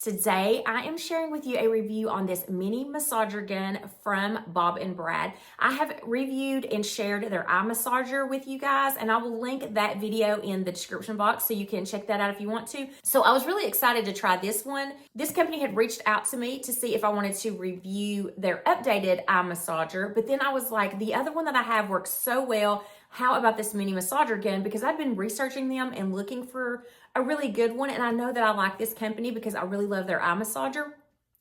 Today, I am sharing with you a review on this mini massager gun from Bob and Brad. I have reviewed and shared their eye massager with you guys, and I will link that video in the description box so you can check that out if you want to. So I was really excited to try this one. This company had reached out to me to see if I wanted to review their updated eye massager, but then I was like, the other one that I have works so well. How about this mini massager gun? Because I've been researching them and looking for a really good one. And I know that I like this company because I really love their eye massager.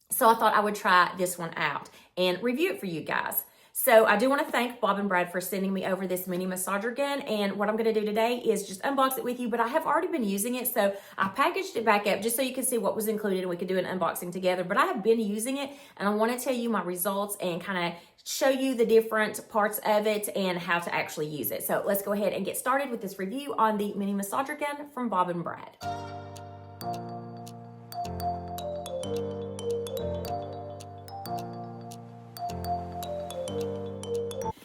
So I thought I would try this one out and review it for you guys. So I do want to thank Bob and Brad for sending me over this mini massager gun. And what I'm going to do today is just unbox it with you, but I have already been using it. So I packaged it back up just so you can see what was included and we could do an unboxing together. But I have been using it and I want to tell you my results and kind of show you the different parts of it and how to actually use it. So let's go ahead and get started with this review on the mini massager gun from Bob and Brad.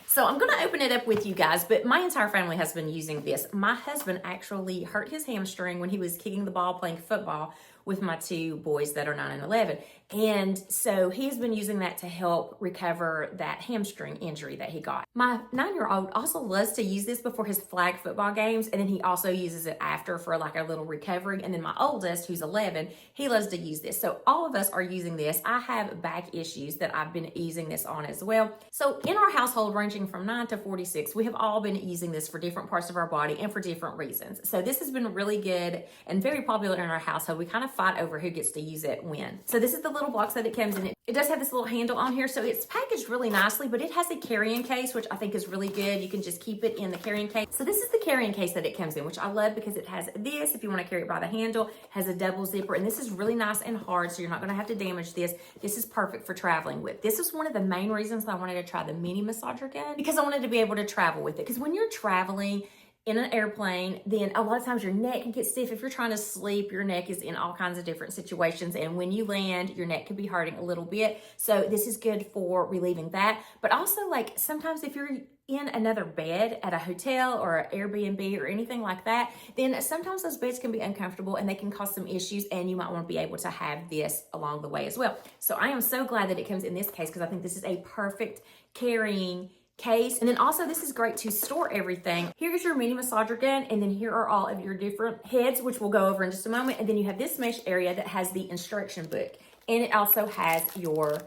So I'm gonna open it up with you guys, but my entire family has been using this. My husband actually hurt his hamstring when he was kicking the ball playing football with my two boys that are 9 and 11. And so he's been using that to help recover that hamstring injury that he got. My 9-year-old also loves to use this before his flag football games, and then he also uses it after for like a little recovery. And then my oldest, who's 11, he loves to use this. So all of us are using this. I have back issues that I've been using this on as well. So in our household, ranging from 9 to 46, we have all been using this for different parts of our body and for different reasons. So this has been really good and very popular in our household. We kind of fight over who gets to use it when. So this is the little box that it comes in. It does have this little handle on here, so it's packaged really nicely, but it has a carrying case, which I think is really good. You can just keep it in the carrying case. So this is the carrying case that it comes in, which I love because it has this, if you want to carry it by the handle, has a double zipper, and this is really nice and hard, so you're not going to have to damage this. This is perfect for traveling with. This is one of the main reasons I wanted to try the mini massager gun, because I wanted to be able to travel with it. Because when you're traveling in an airplane, then a lot of times your neck can get stiff. If you're trying to sleep, your neck is in all kinds of different situations. And when you land, your neck could be hurting a little bit. So this is good for relieving that. But also, like, sometimes if you're in another bed at a hotel or an Airbnb or anything like that, then sometimes those beds can be uncomfortable and they can cause some issues, and you might want to be able to have this along the way as well. So I am so glad that it comes in this case, because I think this is a perfect carrying case. And then also, this is great to store everything. Here's your mini massager gun, and then here are all of your different heads, which we'll go over in just a moment. And then you have this mesh area that has the instruction book, and it also has your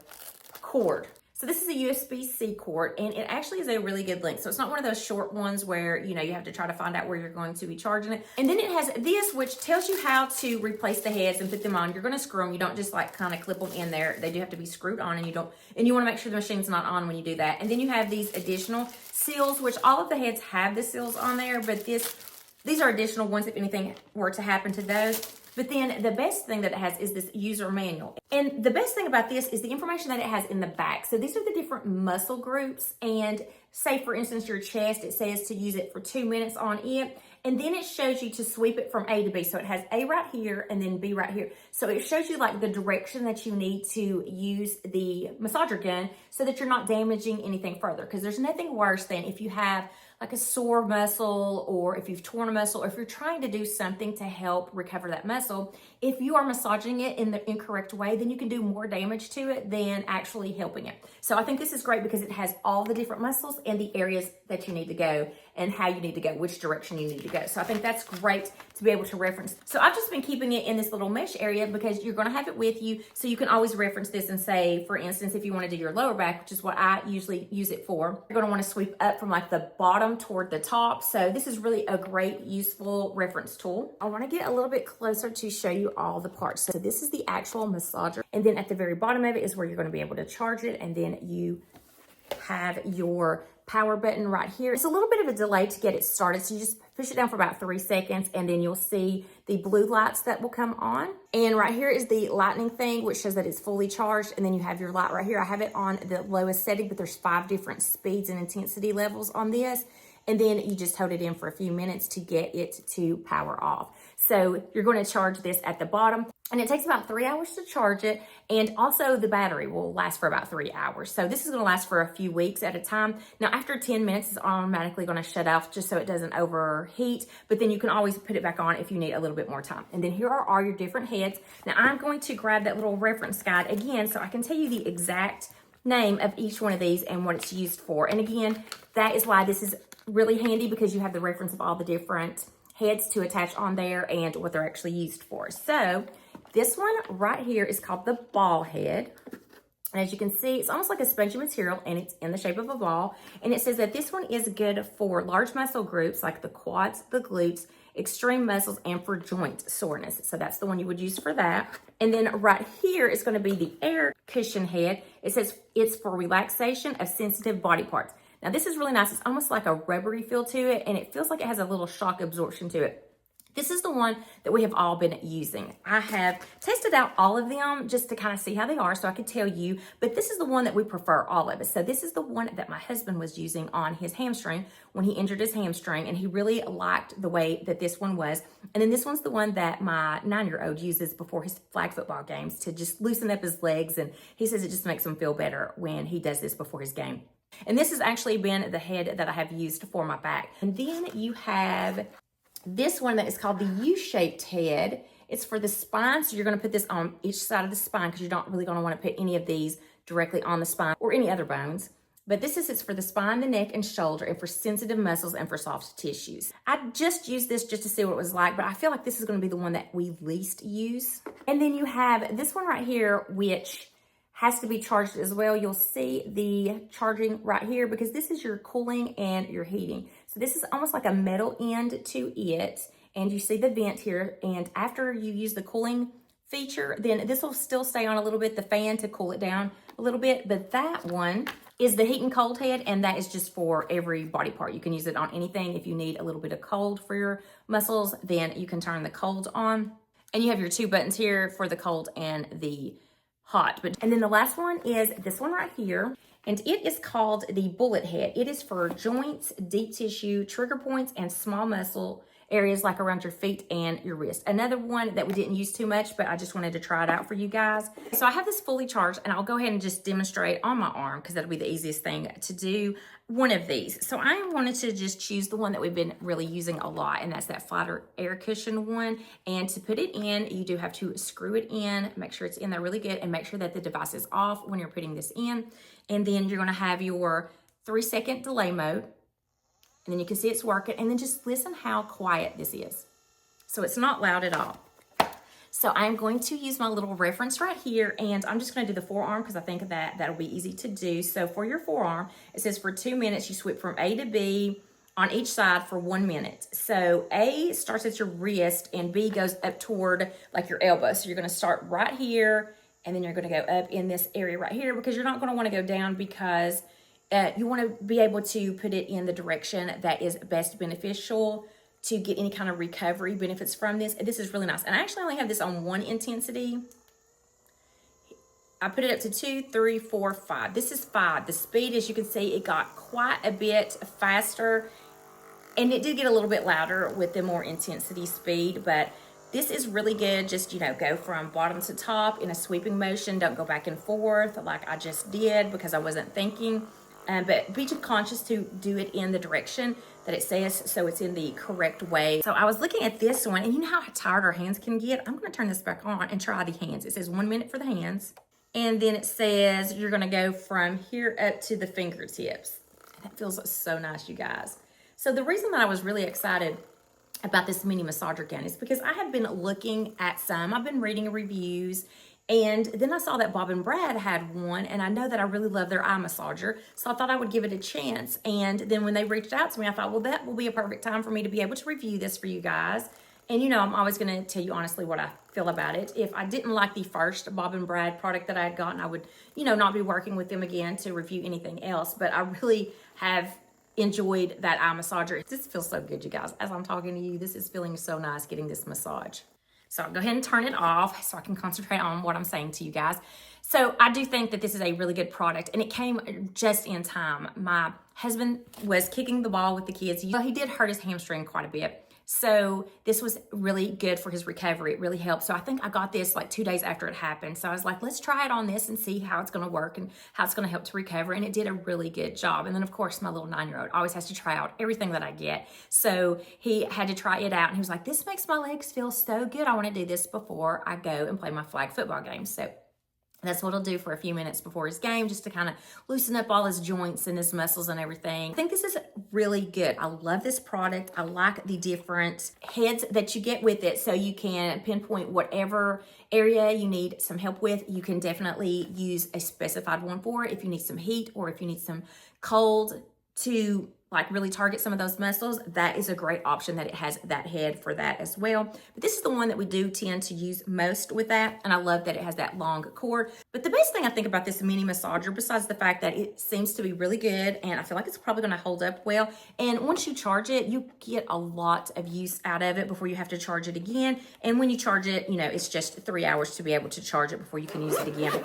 cord. So this is a USB-C cord, and it actually is a really good length. So it's not one of those short ones where, you know, you have to try to find out where you're going to be charging it. And then it has this, which tells you how to replace the heads and put them on. You're going to screw them. You don't just like kind of clip them in there. They do have to be screwed on, and you want to make sure the machine's not on when you do that. And then you have these additional seals, which all of the heads have the seals on there, but these are additional ones if anything were to happen to those. But then the best thing that it has is this user manual. And the best thing about this is the information that it has in the back. So these are the different muscle groups. And say, for instance, your chest, it says to use it for 2 minutes on it. And then it shows you to sweep it from A to B. So it has A right here and then B right here. So it shows you like the direction that you need to use the massager gun so that you're not damaging anything further. Because there's nothing worse than if you have like a sore muscle, or if you've torn a muscle, or if you're trying to do something to help recover that muscle, if you are massaging it in the incorrect way, then you can do more damage to it than actually helping it. So I think this is great because it has all the different muscles and the areas that you need to go and how you need to go, which direction you need to go. So I think that's great to be able to reference. So I've just been keeping it in this little mesh area because you're going to have it with you, so you can always reference this and say, for instance, if you want to do your lower back, which is what I usually use it for, you're going to want to sweep up from like the bottom toward the top. So this is really a great, useful reference tool. I want to get a little bit closer to show you all the parts. So this is the actual massager, and then at the very bottom of it is where you're going to be able to charge it, and then you have your power button right here. It's a little bit of a delay to get it started, so you just push it down for about 3 seconds, and then you'll see the blue lights that will come on. And right here is the lightning thing, which shows that it's fully charged, and then you have your light right here. I have it on the lowest setting, but there's 5 different speeds and intensity levels on this. And then you just hold it in for a few minutes to get it to power off. So you're going to charge this at the bottom, and it takes about 3 hours to charge it. And also the battery will last for about 3 hours. So this is going to last for a few weeks at a time. Now, after 10 minutes, it's automatically going to shut off just so it doesn't overheat. But then you can always put it back on if you need a little bit more time. And then here are all your different heads. Now, I'm going to grab that little reference guide again so I can tell you the exact name of each one of these and what it's used for. And again, that is why this is really handy, because you have the reference of all the different heads to attach on there and what they're actually used for. So this one right here is called the ball head. And as you can see, it's almost like a spongy material, and it's in the shape of a ball. And it says that this one is good for large muscle groups like the quads, the glutes, extreme muscles, and for joint soreness. So that's the one you would use for that. And then right here is going to be the air cushion head. It says it's for relaxation of sensitive body parts. Now this is really nice. It's almost like a rubbery feel to it, and it feels like it has a little shock absorption to it. This is the one that we have all been using. I have tested out all of them just to kind of see how they are so I could tell you, but this is the one that we prefer, all of us. So this is the one that my husband was using on his hamstring when he injured his hamstring, and he really liked the way that this one was. And then this one's the one that my 9-year-old uses before his flag football games to just loosen up his legs, and he says it just makes him feel better when he does this before his game. And this has actually been the head that I have used for my back. And then you have this one that is called the U-shaped head. It's for the spine, so you're going to put this on each side of the spine because you're not really going to want to put any of these directly on the spine or any other bones. But it's for the spine, the neck, and shoulder, and for sensitive muscles and for soft tissues. I just used this just to see what it was like, but I feel like this is going to be the one that we least use. And then you have this one right here, which has to be charged as well. You'll see the charging right here because this is your cooling and your heating. So this is almost like a metal end to it, and you see the vent here. And after you use the cooling feature, then this will still stay on a little bit, the fan, to cool it down a little bit. But that one is the heat and cold head, and that is just for every body part. You can use it on anything. If you need a little bit of cold for your muscles, then you can turn the cold on. And you have your 2 buttons here for the cold and the hot. And then the last one is this one right here, and it is called the bullet head. It is for joints, deep tissue, trigger points, and small muscle areas like around your feet and your wrist. Another one that we didn't use too much, but I just wanted to try it out for you guys. So I have this fully charged, and I'll go ahead and just demonstrate on my arm because that'll be the easiest thing to do one of these. So I wanted to just choose the one that we've been really using a lot, and that's that flatter air cushion one. And to put it in, you do have to screw it in, make sure it's in there really good, and make sure that the device is off when you're putting this in. And then you're gonna have your 3-second delay mode. And then you can see it's working, and then just listen how quiet this is. So it's not loud at all. So I'm going to use my little reference right here, and I'm just gonna do the forearm because I think that that'll be easy to do. So for your forearm, it says for 2 minutes, you sweep from A to B on each side for 1 minute. So A starts at your wrist, and B goes up toward like your elbow. So you're gonna start right here, and then you're gonna go up in this area right here because you're not gonna wanna go down because you want to be able to put it in the direction that is best beneficial to get any kind of recovery benefits from this. This is really nice. And I actually only have this on 1 intensity. I put it up to 2, 3, 4, 5. This is 5. The speed, as you can see, it got quite a bit faster. And it did get a little bit louder with the more intensity speed, but this is really good. Just, go from bottom to top in a sweeping motion. Don't go back and forth like I just did because I wasn't thinking. But be conscious to do it in the direction that it says so it's in the correct way. So I was looking at this one, and you know how tired our hands can get? I'm going to turn this back on and try the hands. It says 1 minute for the hands. And then it says you're going to go from here up to the fingertips. That feels so nice, you guys. So the reason that I was really excited about this mini massager gun is because I have been looking at some. I've been reading reviews, and then I saw that Bob and Brad had one, and I know that I really love their eye massager, so I thought I would give it a chance. And then when they reached out to me, I thought, well, that will be a perfect time for me to be able to review this for you guys. And I'm always going to tell you honestly what I feel about it. If I didn't like the first Bob and Brad product that I had gotten, I would, not be working with them again to review anything else. But I really have enjoyed that eye massager. This feels so good, you guys. As I'm talking to you, this is feeling so nice getting this massage. So I'll go ahead and turn it off so I can concentrate on what I'm saying to you guys. So I do think that this is a really good product, and it came just in time. My husband was kicking the ball with the kids. Well, he did hurt his hamstring quite a bit. So this was really good for his recovery. It really helped. So I think I got this like 2 days after it happened. So I was like, let's try it on this and see how it's going to work and how it's going to help to recover. And it did a really good job. And then of course, my little 9-year-old always has to try out everything that I get. So he had to try it out and he was like, this makes my legs feel so good. I want to do this before I go and play my flag football game. So that's what he'll do for a few minutes before his game, just to kind of loosen up all his joints and his muscles and everything. I think this is really good. I love this product. I like the different heads that you get with it, so you can pinpoint whatever area you need some help with. You can definitely use a specified one for it if you need some heat or if you need some cold to like really target some of those muscles. That is a great option that it has that head for that as well. But this is the one that we do tend to use most with that. And I love that it has that long cord. But the best thing I think about this mini massager, besides the fact that it seems to be really good and I feel like it's probably going to hold up well. And once you charge it, you get a lot of use out of it before you have to charge it again. And when you charge it, it's just 3 hours to be able to charge it before you can use it again.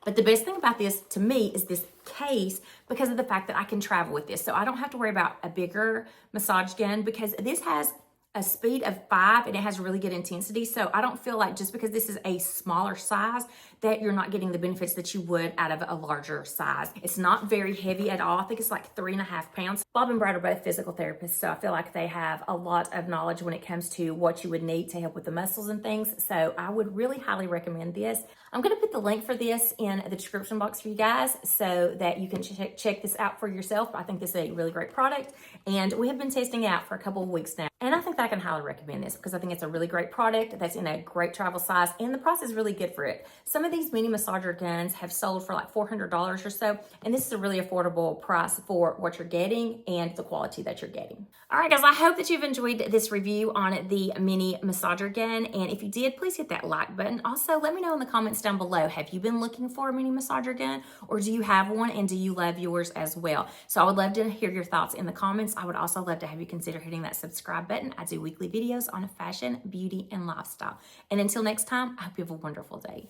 But the best thing about this to me is this case, because of the fact that I can travel with this. So I don't have to worry about a bigger massage gun because this has a speed of 5 and it has really good intensity. So I don't feel like just because this is a smaller size that you're not getting the benefits that you would out of a larger size. It's not very heavy at all. I think it's like 3.5 pounds. Bob and Brad are both physical therapists, so I feel like they have a lot of knowledge when it comes to what you would need to help with the muscles and things. So I would really highly recommend this. I'm going to put the link for this in the description box for you guys so that you can check this out for yourself. I think this is a really great product and we have been testing it out for a couple of weeks now. And I think that I can highly recommend this because I think it's a really great product that's in a great travel size and the price is really good for it. Some of these mini massager guns have sold for like $400 or so, and this is a really affordable price for what you're getting and the quality that you're getting. All right, guys, I hope that you've enjoyed this review on the mini massager gun, and if you did, please hit that like button. Also, let me know in the comments down below, have you been looking for a mini massager gun, or do you have one, and do you love yours as well? So I would love to hear your thoughts in the comments. I would also love to have you consider hitting that subscribe button. I do weekly videos on fashion, beauty, and lifestyle. And until next time, I hope you have a wonderful day.